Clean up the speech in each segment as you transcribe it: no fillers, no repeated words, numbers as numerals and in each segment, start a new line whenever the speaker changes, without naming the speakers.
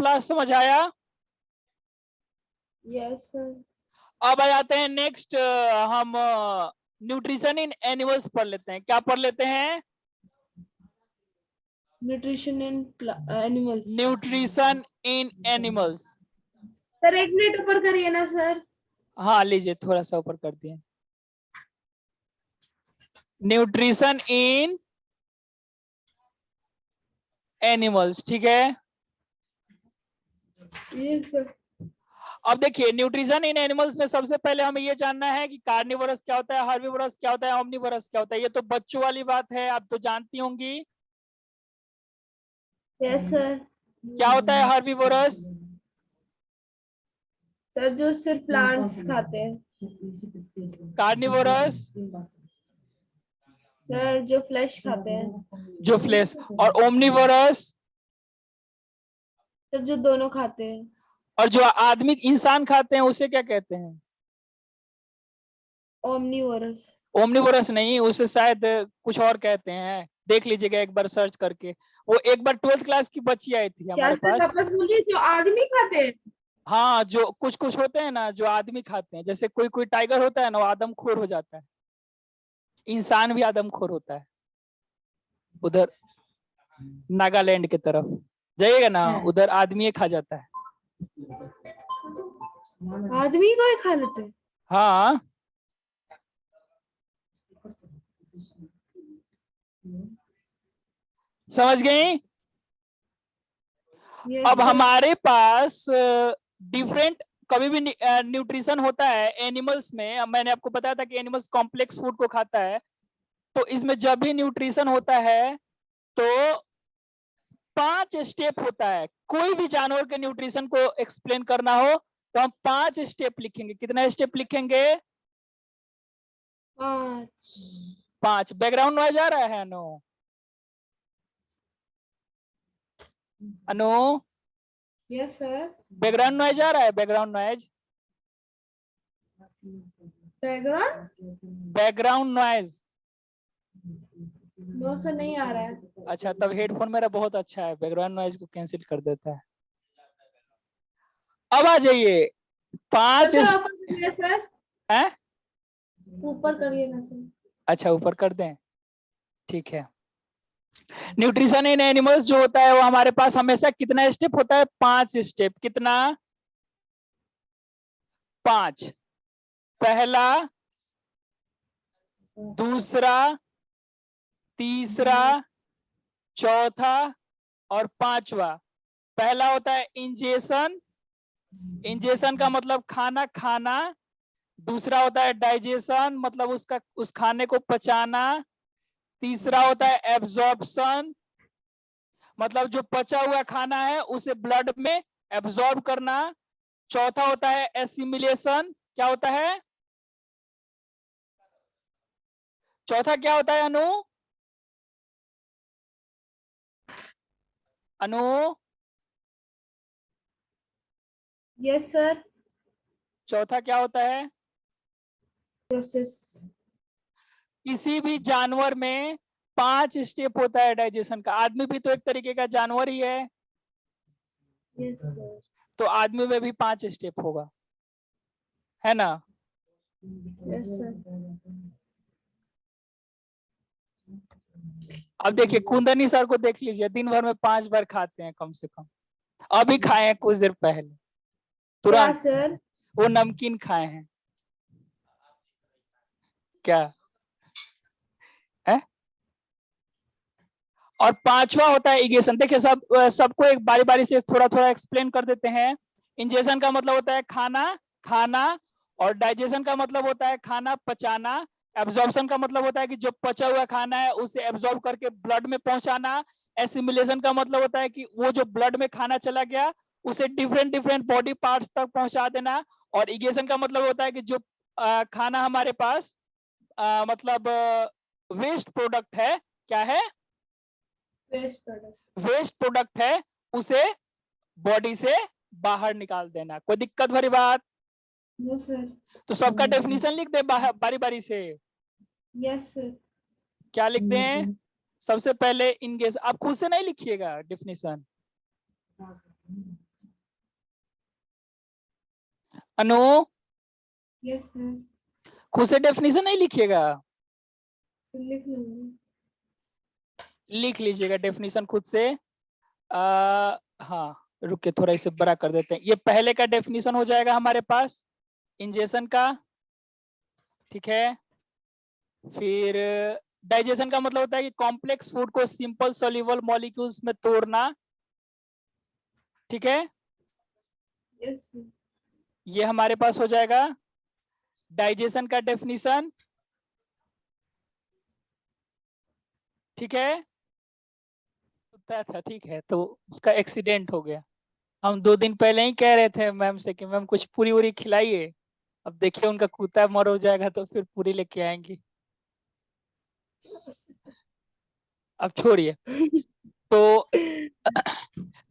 Class समझ आया?
Yes sir.
अब आ जाते हैं नेक्स्ट, हम न्यूट्रिशन इन एनिमल्स पढ़ लेते हैं। क्या पढ़ लेते हैं?
Nutrition in animals.
Nutrition in animals.
Sir 1 minute ऊपर करिए ना सर।
हाँ लीजिए, थोड़ा सा ऊपर कर दिए। न्यूट्रिशन इन एनिमल्स, ठीक है।
Yes sir.
अब देखिए, न्यूट्रिशन इन एनिमल्स में सबसे पहले हमें ये जानना है कि कार्निवोरस क्या होता है, हर्बीवोरस क्या होता है, ओमनीवोरस क्या होता है। ये तो बच्चों वाली बात है, आप तो जानती होंगी।
Yes sir.
क्या होता है हर्बीवोरस?
सर जो सिर्फ प्लांट्स खाते हैं।
कार्निवोरस
सर जो फ्लैश खाते हैं।
जो फ्लैश। और ओमनीवोरस?
सर जो दोनों खाते हैं।
और जो आदमी इंसान खाते हैं उसे क्या कहते हैं?
ओमनीवोरस।
ओमनीवोरस नहीं, उसे शायद कुछ और कहते हैं, देख लीजिएगा एक बार सर्च करके। वो एक बार 12th क्लास की बच्ची आई थी
क्या
हमारे
सर
पास।
वापस बोलिए, जो आदमी खाते हैं।
हाँ, जो कुछ कुछ होते हैं ना जो आदमी खाते हैं, जैसे कोई कोई टाइगर होता है ना, वो आदमखोर हो जाता है। इंसान भी आदमखोर होता है। उधर नागालैंड की तरफ जाइएगा ना, उधर आदमी खा जाता है।
आदमी को ही खा लेते हैं।
हाँ, समझ गई?
यस
अब
सर।
हमारे पास डिफरेंट कभी भी न्यूट्रिशन होता है एनिमल्स में। अब मैंने आपको बताया था कि एनिमल्स कॉम्प्लेक्स फूड को खाता है, तो इसमें जब भी न्यूट्रिशन होता है तो 5 स्टेप होता है। कोई भी जानवर के न्यूट्रिशन को एक्सप्लेन करना हो तो हम 5 स्टेप लिखेंगे। कितना स्टेप लिखेंगे?
5।
5। बैकग्राउंड नॉइज आ रहा है Anu? Anu,
yes sir.
Background noise आ रहा है? Background noise,
background.
Background noise.
No sir नहीं आ रहा है।
अच्छा, तब हेडफोन मेरा बहुत अच्छा है, बैकग्राउंड नॉइज को कैंसिल कर देता है। अब आ जाइए। 5
सर ऊपर करिए सर।
है?
ऊपर करिए ना सर।
अच्छा, ऊपर कर दें, ठीक है। न्यूट्रिशन इन एनिमल्स जो होता है वो हमारे पास हमेशा कितना स्टेप होता है? 5 स्टेप। कितना? 5। पहला, दूसरा, तीसरा, चौथा और पांचवा। पहला होता है इंजेशन। इंजेशन का मतलब खाना खाना। दूसरा होता है डाइजेशन, मतलब उस खाने को पचाना। तीसरा होता है एब्जॉर्प्शन, मतलब जो पचा हुआ खाना है उसे ब्लड में एब्जॉर्ब करना। चौथा होता है एसिमिलेशन। क्या होता है? चौथा क्या होता है अनु? Anu,
yes sir.
चौथा क्या होता है?
प्रोसेस।
किसी भी जानवर में 5 स्टेप होता है डाइजेशन का। आदमी भी तो एक तरीके का जानवर ही है,
यस सर।
तो आदमी में भी 5 स्टेप होगा, है ना?
Yes sir.
अब देखिए कुंदनी सर को देख लीजिए, दिन भर में 5 बार खाते हैं कम से कम। अभी खाए हैं कुछ देर पहले,
क्या
तुरंत।
सर?
वो नमकीन खाए हैं। क्या है? और पांचवा होता है इगेशन। देखिए सबको एक बारी बारी से थोड़ा थोड़ा एक्सप्लेन कर देते हैं। इंजेशन का मतलब होता है खाना खाना, और डाइजेशन का मतलब होता है खाना पचाना। एब्जॉर्प्शन का मतलब होता है कि जो पचा हुआ खाना है उसे एब्जॉर्ब करके ब्लड में पहुंचाना। एसिमिलेशन का मतलब होता है कि वो जो ब्लड में खाना चला गया उसे डिफरेंट डिफरेंट बॉडी पार्ट्स तक पहुंचा देना। और इगेशन का मतलब होता है कि जो खाना हमारे पास मतलब वेस्ट प्रोडक्ट है। क्या है?
Waste product.
वेस्ट प्रोडक्ट है, उसे बॉडी से बाहर निकाल देना। कोई दिक्कत भरी बात?
No sir.
तो सबका डेफिनेशन लिख दे बारी बारी से।
Yes sir.
क्या लिख दें? सबसे पहले इंगेज, आप खुद से नहीं लिखिएगा डेफिनेशन। अनु,
Yes, sir.
खुद से डेफिनेशन नहीं लिखिएगा,
लिख लूंगी।
लिख लीजिएगा डेफिनेशन खुद से। हाँ रुक के थोड़ा इसे बड़ा कर देते हैं। ये पहले का डेफिनेशन हो जाएगा हमारे पास इंजेक्शन का, ठीक है। फिर डाइजेशन का मतलब होता है कि कॉम्प्लेक्स फूड को सिंपल सोल्यूबल मॉलिक्यूल्स में तोड़ना, ठीक है।
Yes, sir.
ये हमारे पास हो जाएगा डाइजेशन का डेफिनेशन, ठीक है। कुत्ता था, ठीक है, तो उसका एक्सीडेंट हो गया। हम 2 दिन पहले ही कह रहे थे मैम से कि मैम कुछ पूरी वूरी खिलाइए, अब देखिए उनका कुत्ता मर हो जाएगा तो फिर पूरी लेके आएंगी। अब छोड़िए। तो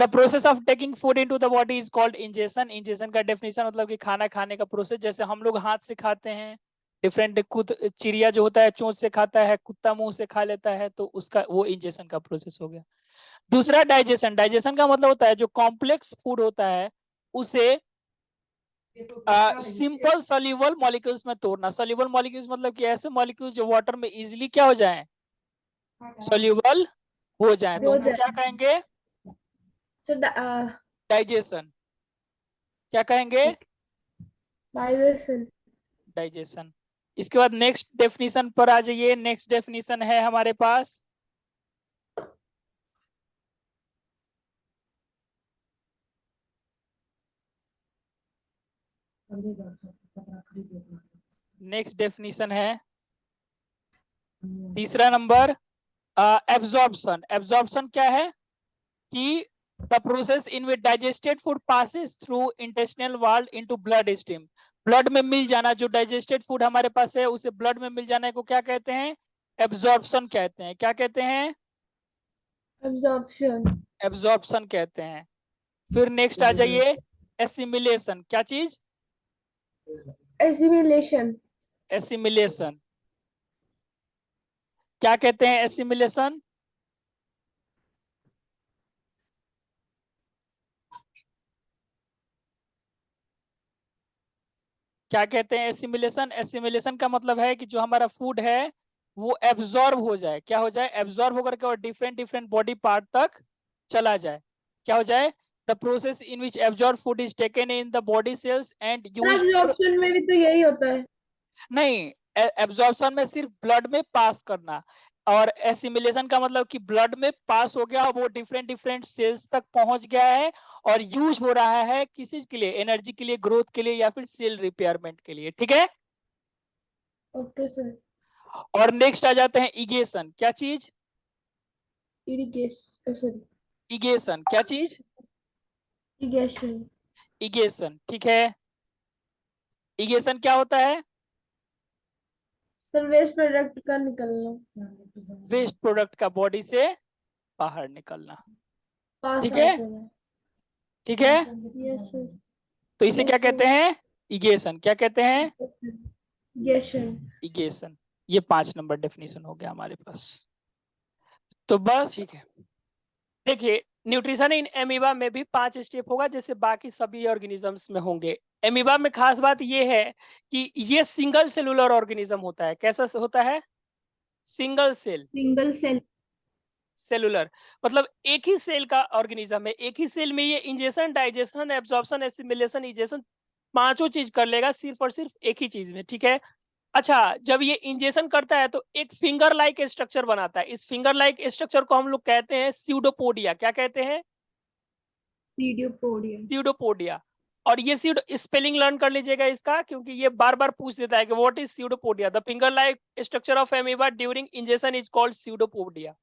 the process of taking food into the body is called ingestion. Ingestion का डेफिनेशन मतलब कि खाना खाने का प्रोसेस, जैसे हम लोग हाथ से खाते हैं, डिफरेंट चिड़िया जो होता है चोंच से खाता है, कुत्ता मुंह से खा लेता है, तो उसका वो इंजेशन का प्रोसेस हो गया। दूसरा डाइजेशन, डाइजेशन का मतलब होता है जो कॉम्प्लेक्स फूड होता है उसे सिंपल सोल्यूबल मॉलिक्यूल्स में तोड़ना। सोल्यूबल मॉलिक्यूल्स मतलब कि ऐसे मॉलिक्यूल्स जो वाटर में इजीली क्या हो जाएं, सोल्यूबल हो जाएं, तो उनको क्या कहेंगे,
So
डाइजेशन। क्या कहेंगे,
digestion.
डाइजेशन। इसके बाद नेक्स्ट डेफिनेशन पर आ जाइए। नेक्स्ट डेफिनेशन है हमारे पास नेक्स्ट डेफिनेशन है तीसरा नंबर, एब्जॉर्प्शन। एब्जॉर्प्शन क्या है कि the process in which digested food passes through intestinal wall into blood stream. Blood में मिल जाना, जो डाइजेस्टेड फूड हमारे पास है उसे ब्लड में मिल जाने को क्या कहते हैं, एब्जॉर्प्शन कहते हैं। क्या कहते हैं,
Absorption.
एब्जॉर्प्शन कहते हैं। फिर नेक्स्ट आ जाइए एसिमिलेशन। क्या चीज,
Assimilation.
एसिमिलेशन। क्या कहते हैं एसिमिलेशन, क्या कहते हैं एसिमिलेशन। एसिमिलेशन का मतलब है कि जो हमारा फूड है वो एब्जॉर्ब हो जाए, क्या हो जाए, एब्जॉर्ब होकर के और डिफरेंट डिफरेंट बॉडी पार्ट तक चला जाए। क्या हो जाए, the process in which absorb food is taken in the body cells and use.
Absorption में भी तो यही होता है।
नहीं, एब्जॉर्प्शन में सिर्फ ब्लड में पास करना, और एसिमिलेशन का मतलब कि ब्लड में पास हो गया, वो डिफरेंट डिफरेंट सेल्स तक पहुंच गया है और यूज हो रहा है किसी के लिए, एनर्जी के लिए, ग्रोथ के लिए, या फिर सेल रिपेयरमेंट के लिए, ठीक है।
Okay sir.
और नेक्स्ट आ जाते हैं इगेशन। क्या चीज,
Irrigation. Sorry.
इगेशन। क्या चीज,
Irrigation.
इगेशन, ठीक है। इगेशन क्या होता है,
सर वेस्ट प्रोडक्ट का निकलना,
वेस्ट प्रोडक्ट का बॉडी से बाहर निकलना,
पास
ठीक है,
आउट होना।
ठीक है।
Yes sir.
तो इसे क्या कहते हैं, इगेशन। क्या कहते हैं,
इरिगेशन।
इगेशन। ये 5 नंबर डेफिनेशन हो गया हमारे पास। तो बस ठीक है। देखिए न्यूट्रिशन इन एमीबा में भी 5 स्टेप होगा जैसे बाकी सभी ऑर्गेनिजम्स में होंगे। एमीबा में खास बात ये है कि ये सिंगल सेलुलर ऑर्गेनिज्म होता है। कैसा होता है, single cell,
single cell.
Cellular मतलब एक ही सेल का ऑर्गेनिज्म है। एक ही सेल में ये injection, digestion, absorption, assimilation, egestion 5 चीज कर लेगा सिर्फ और सिर्फ एक ही चीज में, ठीक है। अच्छा, जब ये इंजेक्शन करता है तो एक फिंगर लाइक स्ट्रक्चर बनाता है। इस फिंगर लाइक स्ट्रक्चर को हम लोग कहते हैं स्यूडोपोडिया। क्या कहते हैं,
सीडियोपोडिया।
स्यूडोपोडिया। और ये स्यूडो स्पेलिंग लर्न कर लीजिएगा इसका, क्योंकि ये बार बार पूछ देता है कि what is pseudopodia. The finger like structure of amoeba during injection is called pseudopodia,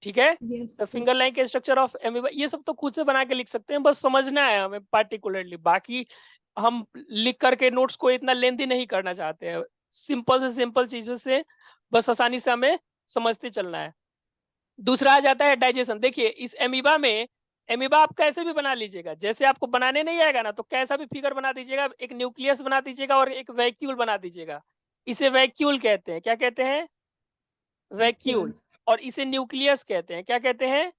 ठीक है।
Yes
the finger like structure of amoeba, ये सब तो खुद से बना के लिख सकते हैं, बस समझना है हमें पार्टिकुलरली। बाकी हम लिख करके नोट्स को इतना लेंथी नहीं करना चाहते हैं, सिंपल से सिंपल चीजों से बस आसानी से हमें समझते चलना है। दूसरा आ जाता है डाइजेशन। देखिए इस एमीबा में, एमीबा आप कैसे भी बना लीजिएगा, जैसे आपको बनाने नहीं आएगा ना तो कैसा भी फिगर बना दीजिएगा, एक न्यूक्लियस बना दीजिएगा और एक वैक्यूल बना दीजिएगा। इसे वैक्यूल कहते हैं। क्या कहते हैं, वैक्यूल। और इसे न्यूक्लियस कहते हैं। क्या कहते हैं,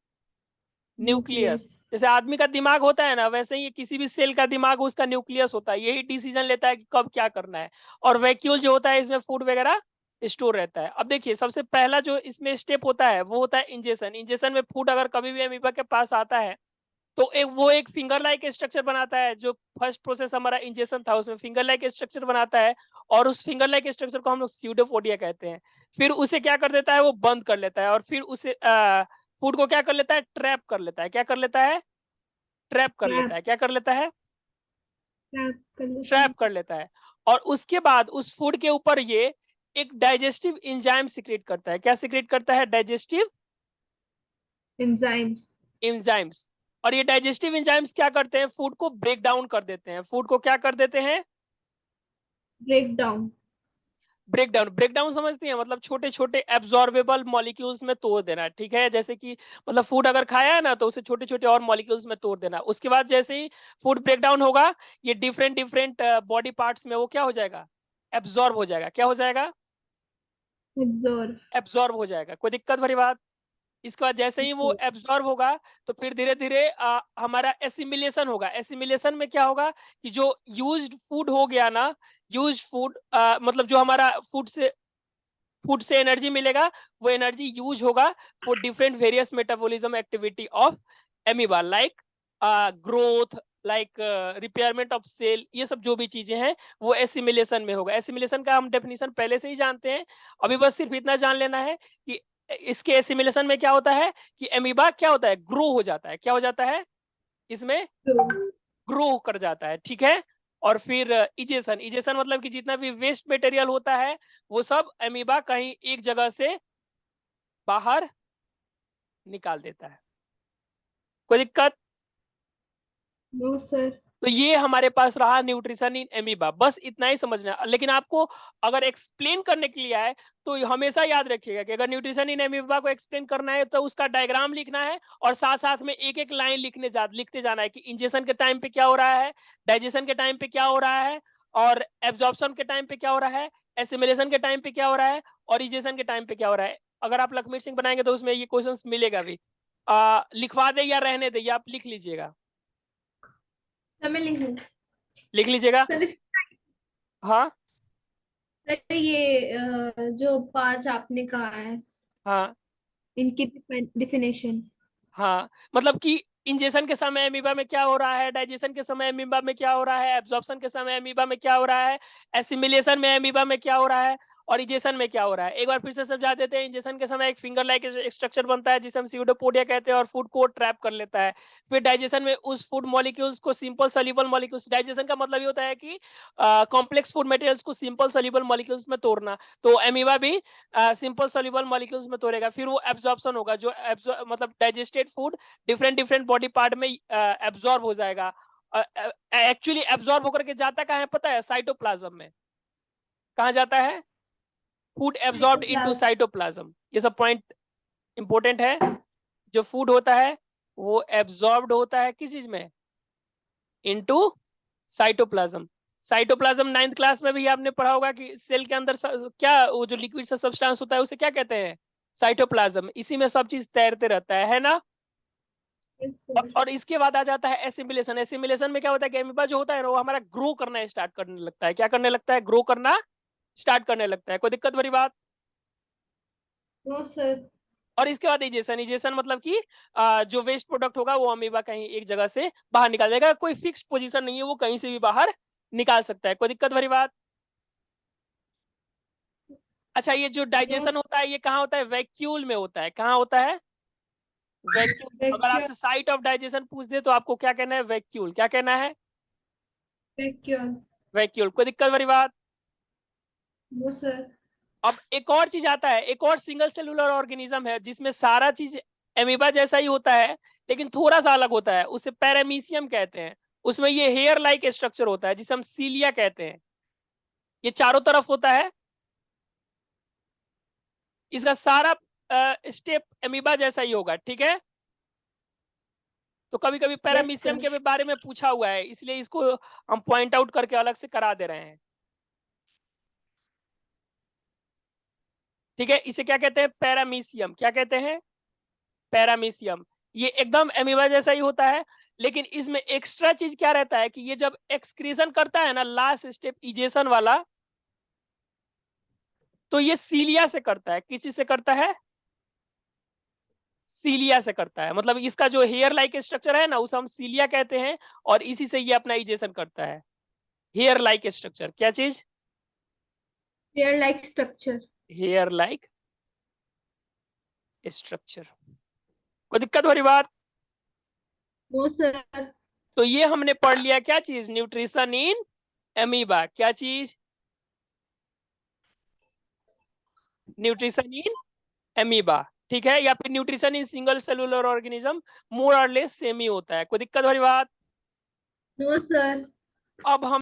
न्यूक्लियस। जैसे आदमी का दिमाग होता है ना, वैसे ही किसी भी सेल का दिमाग उसका न्यूक्लियस होता है, यही डिसीजन लेता है कि कब क्या करना है। और वैक्यूल जो होता है इसमें फूड वगैरह स्टोर रहता है। अब देखिए सबसे पहला जो इसमें स्टेप होता है वो होता है इंजेशन। इंजेशन में फूड अगर कभी भी अमीबा के पास आता है तो एक फिंगर लाइक स्ट्रक्चर बनाता है। जो फर्स्ट प्रोसेस हमारा इंजेशन था उसमें फिंगर लाइक स्ट्रक्चर बनाता है, और उस फिंगर लाइक स्ट्रक्चर को हम लोग स्यूडोपोडिया कहते हैं। फिर उसे क्या कर देता है, वो बंद कर लेता है, और फिर उसे फूड को क्या कर लेता है, ट्रैप कर लेता है। क्या कर लेता है, ट्रैप कर लेता
ट्रैप
है। क्या कर लेता है,
ट्रैप कर लेता
ट्रैप
है।
कर लेता है। और उसके बाद उस फूड के ऊपर ये एक डाइजेस्टिव एंजाइम सिक्रेट करता है। क्या सिक्रेट करता है, डाइजेस्टिव
एंजाइम्स
एंजाइम्स। और ये डाइजेस्टिव एंजाइम्स क्या करते हैं, फूड को ब्रेक डाउन कर देते हैं। फूड को क्या कर देते हैं,
break down.
Break down. Break down समझते हैं, मतलब छोटे छोटे एब्जॉर्बेबल मॉलिक्यूल्स में तोड़ देना। ठीक है, जैसे कि मतलब फूड अगर खाया है ना तो उसे छोटे छोटे और मॉलिक्यूल्स में तोड़ देना। उसके बाद जैसे ही फूड ब्रेक डाउन होगा, ये डिफरेंट डिफरेंट बॉडी पार्ट्स में वो क्या हो जाएगा, एब्जॉर्ब हो जाएगा। क्या हो जाएगा,
एब्जॉर्ब।
एब्जॉर्ब हो जाएगा। कोई दिक्कत भरी बात। इसके बाद जैसे ही वो एब्जॉर्ब होगा तो फिर धीरे धीरे हमारा एसिमिलेशन होगा। एसिमिलेशन में क्या होगा कि जो यूज्ड फूड हो गया ना, यूज्ड फूड मतलब जो हमारा फूड से एनर्जी मिलेगा, वो एनर्जी यूज होगा for different various metabolism activity of amoeba, like growth, like repairment of cell. ये सब जो भी चीजें हैं वो एसिमिलेशन में होगा। एसिमिलेशन का हम डेफिनेशन पहले से ही जानते हैं, अभी बस सिर्फ इतना जान लेना है कि इसके एसिमिलेशन में क्या होता है कि एमीबा क्या होता है, ग्रो हो जाता है। क्या हो जाता है, इसमें ग्रो कर जाता है। ठीक है, और फिर इजेशन। इजेशन मतलब कि जितना भी वेस्ट मटेरियल होता है वो सब एमीबा कहीं एक जगह से बाहर निकाल देता है। कोई दिक्कत।
No sir.
तो ये हमारे पास रहा न्यूट्रिशन इन एमीबा, बस इतना ही समझना। लेकिन आपको अगर एक्सप्लेन करने के लिए आए तो हमेशा याद रखिएगा कि अगर न्यूट्रिशन इन एमीबा को एक्सप्लेन करना है तो उसका डायग्राम लिखना है, और साथ साथ में एक एक लाइन लिखते जाना है कि इंजेक्शन के टाइम पे क्या हो रहा है, डाइजेशन के टाइम पे क्या हो रहा है, और एब्जॉर्प्शन के टाइम पे क्या हो रहा है, एसिमिलेशन के टाइम पे क्या हो रहा है, और इजेशन के टाइम पे क्या हो रहा है। अगर आप लखमीर सिंह बनाएंगे तो उसमें ये क्वेश्चन मिलेगा भी। लिखवा दे या रहने दे, ये आप लिख लीजिएगा,
सर मैं लिख लूँ।
लिख लीजिएगा।
सर
हाँ
सर ये जो पांच आपने कहा है
हाँ
इनकी डिफिनेशन।
हाँ, मतलब कि इंजेक्शन के समय अमीबा में क्या हो रहा है, डाइजेशन के समय अमीबा में क्या हो रहा है, एब्जॉर्प्शन के समय अमीबा में क्या हो रहा है, एसिमिलेशन में अमीबा में क्या हो रहा है, और इजेशन में क्या हो रहा है। एक बार फिर से समझा देते हैं। इंजेक्शन के समय एक फिंगर लाइक स्ट्रक्चर बनता है जिसे हम स्यूडोपोडिया कहते हैं, और फूड को ट्रैप कर लेता है। फिर डाइजेशन में उस फूड मॉलिक्यूल्स को सिंपल सोल्यूबल मॉलिक्यूल्स, डाइजेशन का मतलब ये होता है कि कॉम्प्लेक्स फूड मटेरियल्स को सिंपल सोल्यूबल मॉलिक्यूल्स में तोड़ना। तो अमीबा भी सिंपल सोल्यूबल मॉलिक्यूल्स में तोड़ेगा। फिर वो एब्जॉर्प्शन होगा, जो मतलब digested food different different body part में एब्जॉर्ब हो जाएगा। एक्चुअली एब्जॉर्ब होकर के जाता कहाँ है पता है, साइटोप्लाज्म में। कहाँ जाता है, food absorbed into
cytoplasm.
Cytoplasm. ये सब पॉइंट इंपॉर्टेंट है। जो फूड होता है वो एब्जॉर्ब्ड होता है किस चीज में, into cytoplasm. Cytoplasm ninth class में भी आपने पढ़ा होगा कि सेल के अंदर क्या वो जो लिक्विड सा सब्सटेंस होता है उसे क्या कहते हैं, साइटोप्लाज्म। इसी में सब चीज तैरते रहता है ना।
Yes sir.
और इसके बाद आ जाता है एसिमिलेशन। एसिमिलेशन में क्या होता है कि अमीबा जो होता है ना वो हमारा ग्रो करना स्टार्ट करने लगता है। क्या करने लगता है, ग्रो करना स्टार्ट करने लगता है। कोई दिक्कत भरी बात।
No sir.
और इसके बाद इजेशन। इजेशन मतलब कि जो वेस्ट प्रोडक्ट होगा वो अमीबा कहीं एक जगह से बाहर निकाल देगा। कोई फिक्स्ड पोजीशन नहीं है, वो कहीं से भी बाहर निकाल सकता है। कोई दिक्कत भरी बात। अच्छा, ये जो
नो
डाइजेशन होता है ये कहाँ होता है, वैक्यूल में होता है। कहाँ होता है, वैक्यूल। अगर
वैक्यूम।
आपसे साइट ऑफ डाइजेशन पूछ दे तो आपको क्या कहना है, वैक्यूल। क्या कहना है,
वैक्यूम।
वैक्यूल। कोई दिक्कत भरी बात।
No sir.
अब एक और चीज आता है, एक और सिंगल सेलुलर ऑर्गेनिज्म है जिसमें सारा चीज एमीबा जैसा ही होता है लेकिन थोड़ा सा अलग होता है, उसे पैरामीशियम कहते हैं। उसमें ये हेयर लाइक स्ट्रक्चर होता है जिसे हम सीलिया कहते हैं। ये चारों तरफ होता है, इसका सारा स्टेप एमीबा जैसा ही होगा। ठीक है, तो कभी कभी
यस
पैरामीशियम
सर।
के बारे में पूछा हुआ है, इसलिए इसको हम पॉइंट आउट करके अलग से करा दे रहे हैं। ठीक है, इसे क्या कहते हैं, पैरामीशियम। क्या कहते हैं, पैरामीशियम। ये एकदम एमीबा जैसा ही होता है, लेकिन इसमें एक्स्ट्रा चीज क्या रहता है कि ये जब एक्सक्रीशन करता है ना, लास्ट स्टेप इजेशन वाला, तो ये सीलिया से करता है। किस चीज से करता है? सीलिया से करता है। मतलब इसका जो हेयर लाइक स्ट्रक्चर है ना, उसे हम सीलिया कहते हैं, और इसी से ये अपना इजेशन करता है। हेयर लाइक स्ट्रक्चर, क्या चीज?
Hair like structure.
Hair like structure. कोई दिक्कत वाली बात?
No sir.
तो ये हमने पढ़ लिया क्या चीज? Nutrition in amoeba. क्या चीज? Nutrition in amoeba. ठीक है, या फिर nutrition in single cellular organism, more or less same ही होता है। कोई दिक्कत वाली बात?
No sir.
अब हम